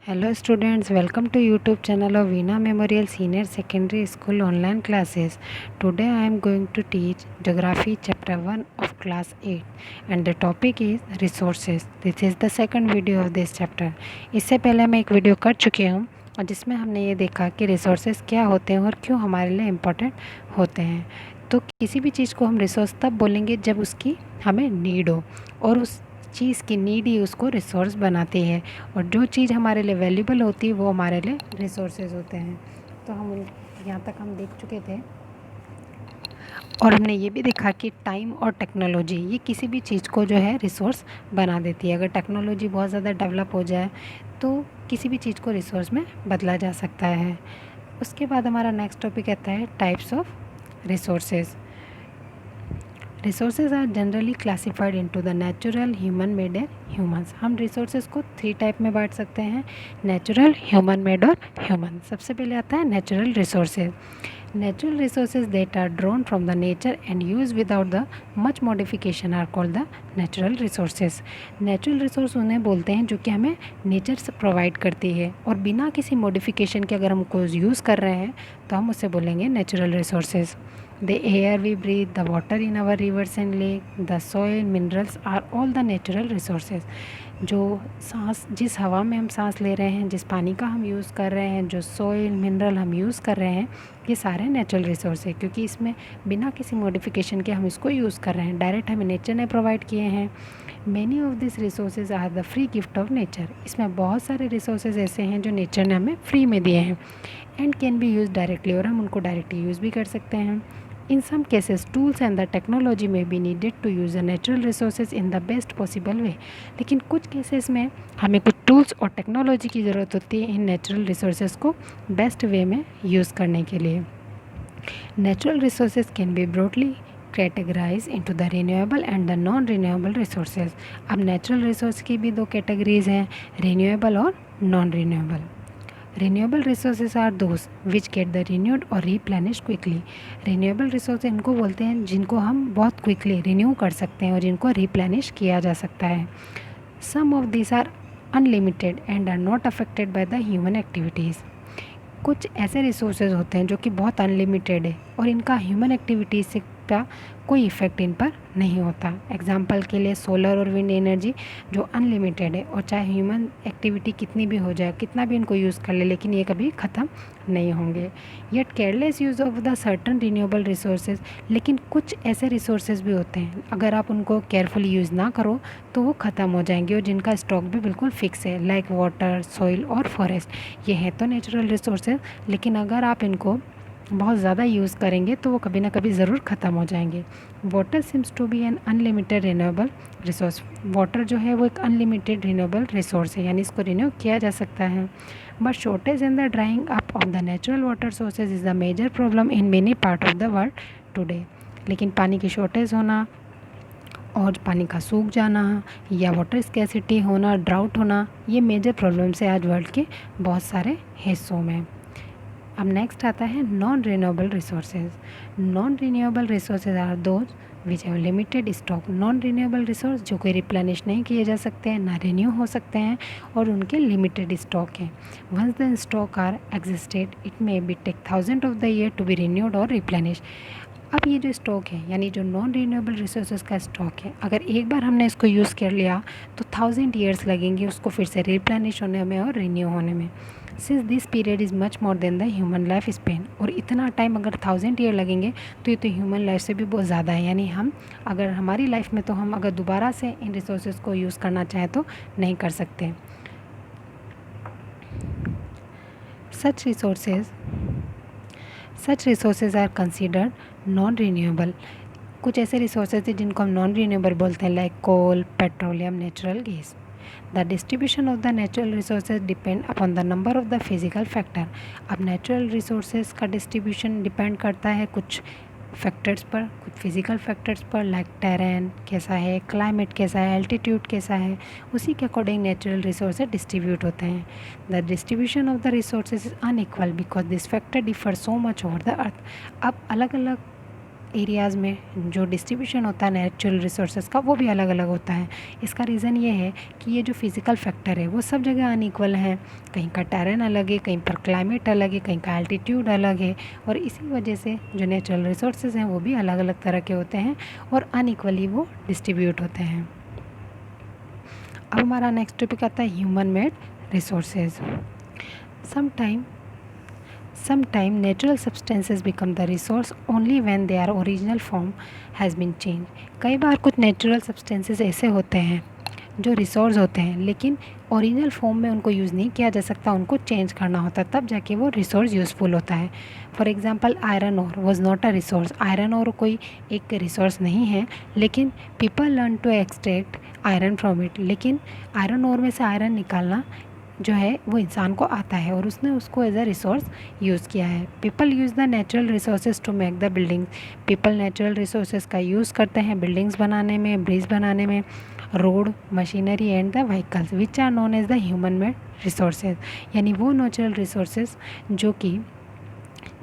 Hello students, welcome to YouTube channel of Veena Memorial Senior Secondary School online classes. Today I am going to teach Geography chapter 1 of class 8 and the topic is resources. This is the second video of this chapter. इससे पहले मैं एक video कर चुकी हूँ और जिसमें हमने ये देखा कि रिसोर्सेज क्या होते हैं और क्यों हमारे लिए इम्पोर्टेंट होते हैं। तो किसी भी चीज़ को हम रिसोर्स तब बोलेंगे जब उसकी हमें नीड हो और उस चीज़ की नीड ही उसको रिसोर्स बनाती है और जो चीज़ हमारे लिए वैल्यूबल होती है वो हमारे लिए रिसोर्सेज होते हैं। तो हम यहाँ तक हम देख चुके थे और हमने ये भी देखा कि टाइम और टेक्नोलॉजी ये किसी भी चीज़ को जो है रिसोर्स बना देती है। अगर टेक्नोलॉजी बहुत ज़्यादा डेवलप हो जाए तो किसी भी चीज़ को रिसोर्स में बदला जा सकता है। उसके बाद हमारा नेक्स्ट टॉपिक आता है types of resources. Resources are generally classified into the natural, human made and humans. हम रिसोर्सेज को 3 टाइप में बांट सकते हैं, नेचुरल, ह्यूमन मेड और ह्यूमन। सबसे पहले आता है natural resources. Natural resources that are drawn from the nature and use without the much modification are called the natural resources. Natural resource उन्हें बोलते हैं जो कि हमें नेचर से प्रोवाइड करती है और बिना किसी मॉडिफिकेशन के अगर हम उसको यूज़ कर रहे हैं तो हम उसे बोलेंगे natural resources. The air we breathe, the water in our rivers and lake, the soil, minerals are all the natural resources. जो सांस, जिस हवा में हम सांस ले रहे हैं, जिस पानी का हम यूज़ कर रहे हैं, जो सॉइल मिनरल हम यूज़ कर रहे हैं, ये सारे नेचुरल रिसोर्स है क्योंकि इसमें बिना किसी मॉडिफिकेशन के हम इसको यूज़ कर रहे हैं, डायरेक्ट हमें नेचर ने प्रोवाइड किए हैं। Many of this resources are the free gift of nature. इसमें बहुत सारे रिसोर्सेज ऐसे हैं जो नेचर ने हमें फ्री में दिए हैं and can be use directly, और हम उनको डायरेक्टली यूज़ भी कर सकते हैं। In some cases, tools and the technology may be needed to use the natural resources in the best possible way. लेकिन कुछ केसेस में हमें कुछ टूल्स और टेक्नोलॉजी की ज़रूरत होती है इन नेचुरल रिसोर्सेज को बेस्ट वे में यूज़ करने के लिए। Natural resources can be broadly categorize into the renewable and the non renewable resources. अब नेचुरल रिसोर्स की भी 2 कैटेगरीज हैं, रिन्यूएबल और non renewable. Renewable resources are those which get the renewed और रीप्लेनिश क्विकली। रिन्यूएबल रिसोर्स इनको बोलते हैं जिनको हम बहुत क्विकली रिन्यू कर सकते हैं और जिनको रीप्लेनिश किया जा सकता है। Some of this are unlimited and are not affected by the human activities. कुछ ऐसे रिसोर्सेज होते हैं जो कि बहुत अनलिमिटेड है और इनका ह्यूमन एक्टिविटीज़ से का कोई इफ़ेक्ट इन पर नहीं होता। एग्जांपल के लिए सोलर और विंड एनर्जी जो अनलिमिटेड है और चाहे ह्यूमन एक्टिविटी कितनी भी हो जाए, कितना भी इनको यूज़ कर ले, लेकिन ये कभी ख़त्म नहीं होंगे। Yet careless use of the certain renewable resources. लेकिन कुछ ऐसे रिसोर्सेज भी होते हैं अगर आप उनको केयरफुली यूज़ ना करो तो वो ख़त्म हो जाएंगे और जिनका स्टॉक भी बिल्कुल फिक्स है, लाइक वाटर, सॉइल और फॉरेस्ट। ये है तो नेचुरल रिसोर्सेज, लेकिन अगर आप इनको बहुत ज़्यादा यूज़ करेंगे तो वो कभी ना कभी ज़रूर ख़त्म हो जाएंगे। Water seems to be an unlimited renewable resource. Water जो है वो एक अनलिमिटेड रिन्यूएबल रिसोर्स है, यानी इसको रिन्यू किया जा सकता है। But shortage in the drawing up of the natural water sources is the major problem in many part of the world today. लेकिन पानी की शॉर्टेज होना और पानी का सूख जाना या वाटर स्कैसिटी होना, ड्राउट होना, ये मेजर प्रॉब्लम्स है आज वर्ल्ड के बहुत सारे हिस्सों में। अब नेक्स्ट आता है non renewable resources. Non renewable resources are those which have limited stock. Non renewable resource जो कोई रिप्लेनिश नहीं किए जा सकते हैं, ना रिन्यू हो सकते हैं और उनके लिमिटेड स्टॉक हैं। Once the stock are exhausted it may be take 1000 of the year to be renewed और रिप्लेनिश। अब ये जो स्टॉक है यानी जो नॉन रिन्यूएबल रिसोर्सेज का स्टॉक है, अगर एक बार हमने इसको यूज़ कर लिया तो 1000 ईयर्स लगेंगे उसको फिर से रिप्लेनिश होने में और रिन्यू होने में। Since this period is much more than the human life span. और इतना टाइम अगर 1000 ईयर लगेंगे तो ये तो ह्यूमन लाइफ से भी बहुत ज़्यादा है, यानी हम अगर हमारी लाइफ में तो हम अगर दोबारा से इन रिसोर्सेज को यूज़ करना चाहें तो नहीं कर सकते। Such resources are considered non renewable. कुछ ऐसे रिसोर्सेज हैं जिनको हम नॉन रिन्यूएबल बोलते हैं, like coal, petroleum, natural gas. The distribution of the natural resources depend upon the number of the physical factor. अब नेचुरल रिसोर्सेज का डिस्ट्रीब्यूशन डिपेंड करता है कुछ फैक्टर्स पर, कुछ फिजिकल फैक्टर्स पर, लाइक टेरेन कैसा है, क्लाइमेट कैसा है, एल्टीट्यूड कैसा है, उसी के अकॉर्डिंग नेचुरल रिसोर्सेज डिस्ट्रीब्यूट होते हैं। The distribution of the resources is unequal because this factor differ so much over the earth. अब अलग अलग एरियाज़ में जो डिस्ट्रीब्यूशन होता है नेचुरल रिसोर्सेज का वो भी अलग अलग होता है। इसका रीज़न ये है कि ये जो फिज़िकल फैक्टर है वो सब जगह अनइक्वल हैं। कहीं का टेरेन अलग है, कहीं पर क्लाइमेट अलग है, कहीं का एल्टीट्यूड अलग है, और इसी वजह से जो नेचुरल रिसोर्सेज हैं वो भी अलग अलग तरह के होते हैं और अनइक्वली वो डिस्ट्रीब्यूट होते हैं। अब हमारा नेक्स्ट टॉपिक आता है human made resources. Sometime natural substances become the resource only when their original form has been changed। कई बार कुछ नेचुरल सब्सटेंसेस ऐसे होते हैं जो रिसोर्स होते हैं, लेकिन ओरिजिनल फॉर्म में उनको यूज़ नहीं किया जा सकता, उनको चेंज करना होता है, तब जाके वो रिसोर्स यूज़फुल होता है। For example iron ore was not a resource. Iron ore कोई एक रिसोर्स नहीं है, लेकिन people learn to extract iron from it. लेकिन आयरन ओर में से आयरन निकालना जो है वो इंसान को आता है और उसने उसको एज अ रिसोर्स यूज़ किया है। People use the natural resources to make the buildings. People natural resources का यूज़ करते हैं बिल्डिंग्स बनाने में, ब्रिज बनाने में, road, machinery and the vehicles which are known as the human made resources. यानी वो नेचुरल रिसोर्सेज जो कि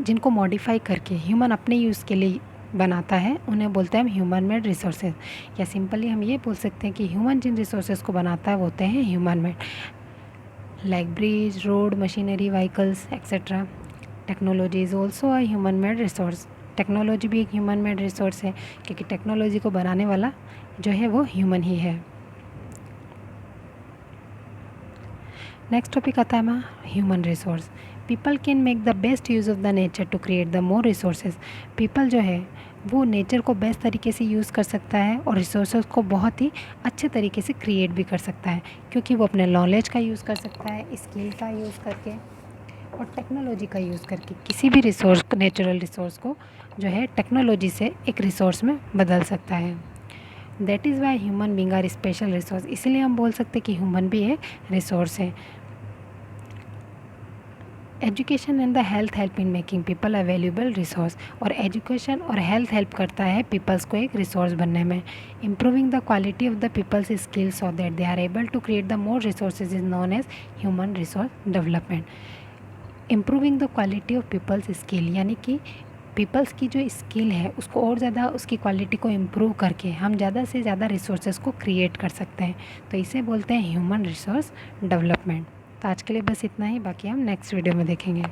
जिनको मॉडिफाई करके ह्यूमन अपने यूज़ के लिए बनाता है, उन्हें बोलते हैं ह्यूमन मेड रिसोर्सेज। या सिंपली हम ये बोल सकते हैं कि ह्यूमन जिन रिसोर्सेज को बनाता है वो होते हैं human made, like bridge, road, machinery, vehicles, etc. Technology is also a human made resource। Technology भी एक ह्यूमन मेड रिसोर्स है, क्योंकि टेक्नोलॉजी को बनाने वाला जो है वो ह्यूमन ही है। नेक्स्ट टॉपिक आता है हमारा human resource. People can make the best use of the nature to create the more resources. People जो है वो नेचर को बेस्ट तरीके से यूज़ कर सकता है और रिसोर्सेज को बहुत ही अच्छे तरीके से क्रिएट भी कर सकता है, क्योंकि वो अपने नॉलेज का यूज़ कर सकता है, स्किल का यूज़ करके और टेक्नोलॉजी का यूज़ करके किसी भी रिसोर्स, नेचुरल रिसोर्स को जो है टेक्नोलॉजी से एक रिसोर्स में बदल सकता है। That is why human being are special resource. इसीलिए हम बोल सकते हैं कि ह्यूमन भी एक रिसोर्स है। Education and the help in making people a valuable resource. और एजुकेशन और हेल्थ हेल्प करता है पीपल्स को एक रिसोर्स बनने में। Improving the quality of the peoples skills so that they are able to create the more resources is known as human resource development. Improving the quality of peoples skill, यानी कि peoples की जो skill है उसको और ज़्यादा उसकी quality को इम्प्रूव करके हम ज़्यादा से ज़्यादा रिसोर्सेज को क्रिएट कर सकते हैं। तो इसे बोलते हैं ह्यूमन रिसोर्स डेवलपमेंट। तो आज के लिए बस इतना ही, बाकी हम नेक्स्ट वीडियो में देखेंगे।